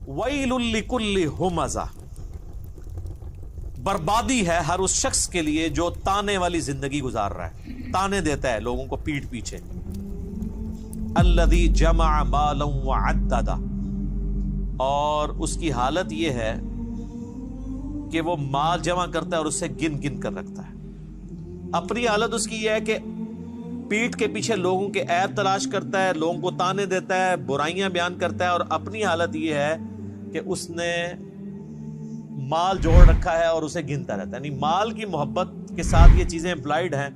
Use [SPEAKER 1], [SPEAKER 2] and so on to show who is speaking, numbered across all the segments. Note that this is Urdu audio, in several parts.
[SPEAKER 1] ویل لکل ہمزہ، بربادی ہے ہر اس شخص کے لیے جو تانے والی زندگی گزار رہا ہے، تانے دیتا ہے لوگوں کو پیٹ پیچھے. الذی جمع مالا وعددہ، اور اس کی حالت یہ ہے کہ وہ مال جمع کرتا ہے اور اسے گن گن کر رکھتا ہے. اپنی حالت اس کی یہ ہے کہ پیٹ کے پیچھے لوگوں کے عیب تلاش کرتا ہے، لوگوں کو تانے دیتا ہے، برائیاں بیان کرتا ہے، اور اپنی حالت یہ ہے کہ اس نے مال جوڑ رکھا ہے اور اسے گنتا رہتا ہے. یعنی مال کی محبت کے ساتھ یہ چیزیں امپلائڈ ہیں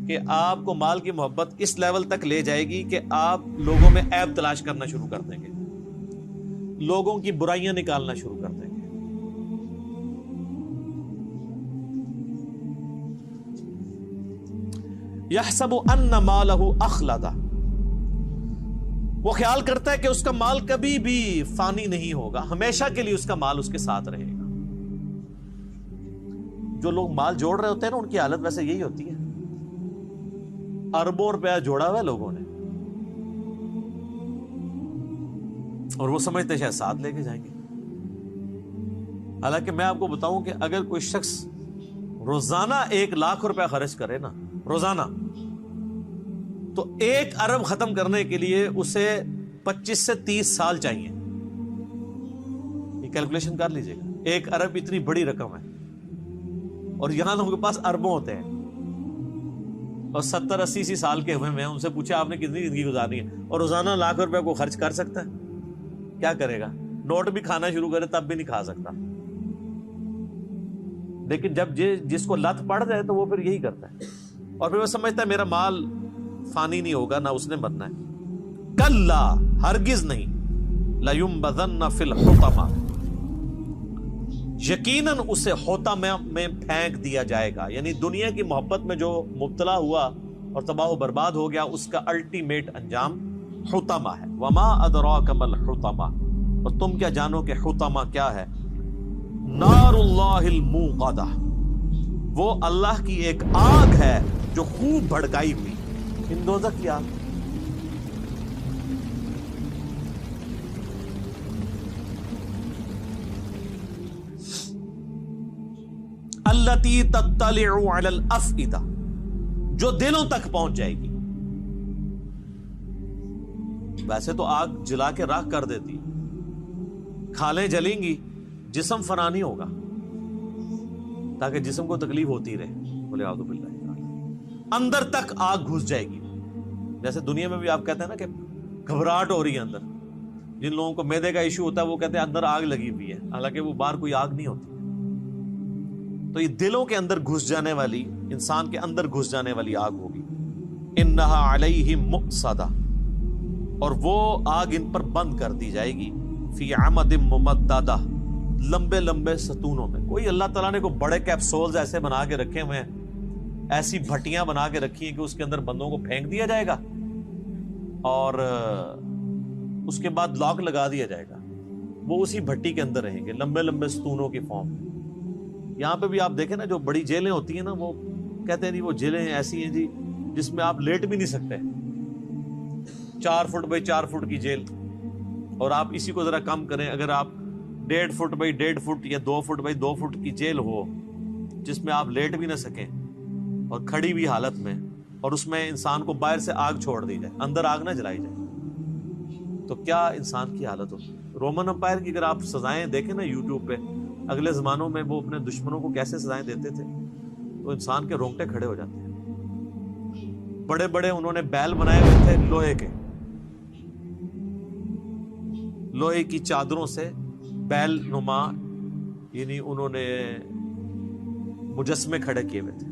[SPEAKER 1] کہ آپ کو مال کی محبت اس لیول تک لے جائے گی کہ آپ لوگوں میں عیب تلاش کرنا شروع کر دیں گے، لوگوں کی برائیاں نکالنا شروع کر دیں گے. یحسب ان مالہ اخلدہ، وہ خیال کرتا ہے کہ اس کا مال کبھی بھی فانی نہیں ہوگا، ہمیشہ کے لیے اس کا مال اس کے ساتھ رہے گا. جو لوگ مال جوڑ رہے ہوتے ہیں نا، ان کی حالت ویسے یہی ہوتی ہے. اربوں روپیہ جوڑا ہوا ہے لوگوں نے، اور وہ سمجھتے شاید ساتھ لے کے جائیں گے. حالانکہ میں آپ کو بتاؤں کہ اگر کوئی شخص روزانہ 1,00,000 روپیہ خرچ کرے نا، روزانہ، تو 1 ارب ختم کرنے کے لیے اسے 25 سے 30 سال چاہیے. یہ کیلکولیشن کر لیجئے گا. 1 ارب اتنی بڑی رقم ہے، اور یہاں لوگوں کے پاس اربوں ہوتے ہیں، اور 70-80 سال کے ہوئے ہیں. ان سے پوچھا آپ نے کتنی زندگی گزارنی ہے، اور روزانہ 1,00,000 روپے کو خرچ کر سکتا ہے؟ کیا کرے گا؟ نوٹ بھی کھانا شروع کرے تب بھی نہیں کھا سکتا. لیکن جب جس کو لت پڑ جائے تو وہ پھر یہی کرتا ہے، اور پھر وہ سمجھتا ہے میرا مال فانی نہیں ہوگا، نہ اس نے مرنا ہے. کلا، ہرگز نہیں. لَيُنبَذَنَّ فِي الْحُطَمَةِ، یقیناً اسے حطمہ میں پھینک دیا جائے گا. یعنی دنیا کی محبت میں جو مبتلا ہوا اور تباہ و برباد ہو گیا، اس کا الٹیمیٹ انجام حطمہ ہے. وَمَا أَدْرَاكَ مَا الْحُطَمَةُ، اور تم کیا جانو کہ حطمہ کیا ہے؟ نار اللہ الموقدہ، وہ اللہ کی ایک آگ ہے جو خوب بھڑکائی ہوئی. ان دوزخ کی آگ. التی تطلع علی الافئدہ، جو دلوں تک پہنچ جائے گی. ویسے تو آگ جلا کے راکھ کر دیتی، کھالیں جلیں گی، جسم فنا نہیں ہوگا، تاکہ جسم کو تکلیف ہوتی رہے. بولے اعوذ باللہ. اندر تک آگ گھس جائے گی. جیسے دنیا میں بھی آپ کہتے ہیں نا کہ گھبراہٹ ہو رہی ہے اندر. جن لوگوں کو معدے کا ایشو ہوتا ہے وہ کہتے ہیں اندر آگ لگی ہوئی ہے، حالانکہ وہ باہر کوئی آگ نہیں ہوتی. تو یہ دلوں کے اندر گھس جانے والی، انسان کے اندر گھس جانے والی آگ ہوگی. انہا علیہم مؤصدہ، اور وہ آگ ان پر بند کر دی جائے گی. فی عمد ممددہ، لمبے لمبے ستونوں میں. کوئی اللہ تعالیٰ نے کو بڑے کیپسولز ایسے بنا کے رکھے ہوئے ہیں، ایسی بھٹیاں بنا کے رکھی ہیں کہ اس کے اندر بندوں کو پھینک دیا جائے گا، اور اس کے بعد لاک لگا دیا جائے گا. وہ اسی بھٹی کے اندر رہیں گے، لمبے لمبے ستونوں کی فارم میں. یہاں پہ بھی آپ دیکھیں نا، جو بڑی جیلیں ہوتی ہیں نا، وہ کہتے ہیں جی وہ جیلیں ایسی ہیں جی جس میں آپ لیٹ بھی نہیں سکتے. 4 فٹ بائی 4 فٹ کی جیل، اور آپ اسی کو ذرا کم کریں، اگر آپ 1.5 فٹ بائی 1.5 فٹ یا 2 فٹ بائی 2 فٹ کی جیل ہو جس میں آپ لیٹ بھی نہ سکیں اور کھڑی ہوئی حالت میں، اور اس میں انسان کو باہر سے آگ چھوڑ دی جائے، اندر آگ نہ جلائی جائے، تو کیا انسان کی حالت ہوتی. رومن امپائر کی اگر آپ سزائیں دیکھیں نا یوٹیوب پہ، اگلے زمانوں میں وہ اپنے دشمنوں کو کیسے سزائیں دیتے تھے، تو انسان کے رونگٹے کھڑے ہو جاتے ہیں. بڑے بڑے انہوں نے بیل بنائے ہوئے تھے لوہے کے، لوہے کی چادروں سے بیل نما، یعنی انہوں نے مجسمے کھڑے کیے ہوئے تھے،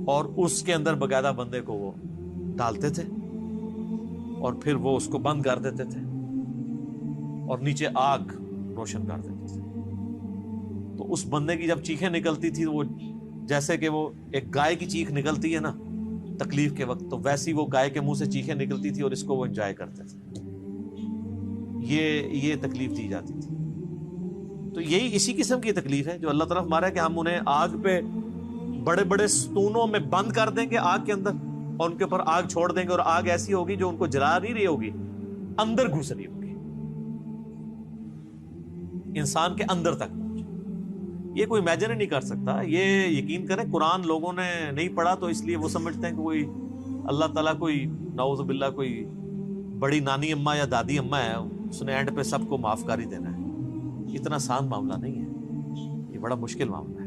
[SPEAKER 1] اور اس کے اندر باقاعدہ بندے کو وہ ڈالتے تھے، اور پھر وہ اس کو بند کر دیتے تھے، اور نیچے آگ روشن کر دیتے تھے. تو اس بندے کی جب چیخیں نکلتی تھی، وہ جیسے کہ وہ ایک گائے کی چیخ نکلتی ہے نا تکلیف کے وقت، تو ویسی وہ گائے کے منہ سے چیخیں نکلتی تھی، اور اس کو وہ انجوائے کرتے تھے. یہ تکلیف دی جاتی تھی. تو یہی اسی قسم کی تکلیف ہے جو اللہ تعالیٰ ہمارا ہے کہ ہم انہیں آگ پہ بڑے بڑے ستونوں میں بند کر دیں گے آگ کے اندر، اور ان کے اوپر آگ چھوڑ دیں گے، اور آگ ایسی ہوگی جو ان کو جلا نہیں رہی ہوگی، اندر گھس رہی ہوگی. انسان کے اندر تک پہنچے. یہ کوئی امیجن ہی نہیں کر سکتا. یہ یقین کریں قرآن لوگوں نے نہیں پڑھا تو اس لیے وہ سمجھتے ہیں کہ کوئی اللہ تعالیٰ کوئی نعوذ باللہ کوئی بڑی نانی اماں یا دادی اماں ہے, اس نے اینڈ پہ سب کو معاف کر ہی دینا ہے. اتنا آسان معاملہ نہیں ہے, یہ بڑا مشکل معاملہ ہے.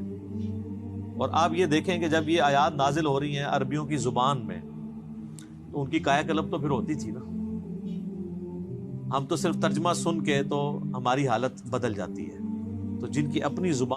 [SPEAKER 1] اور آپ یہ دیکھیں کہ جب یہ آیات نازل ہو رہی ہیں عربیوں کی زبان میں تو ان کی کایا قلب تو پھر ہوتی تھی نا. ہم تو صرف ترجمہ سن کے تو ہماری حالت بدل جاتی ہے. تو جن کی اپنی زبان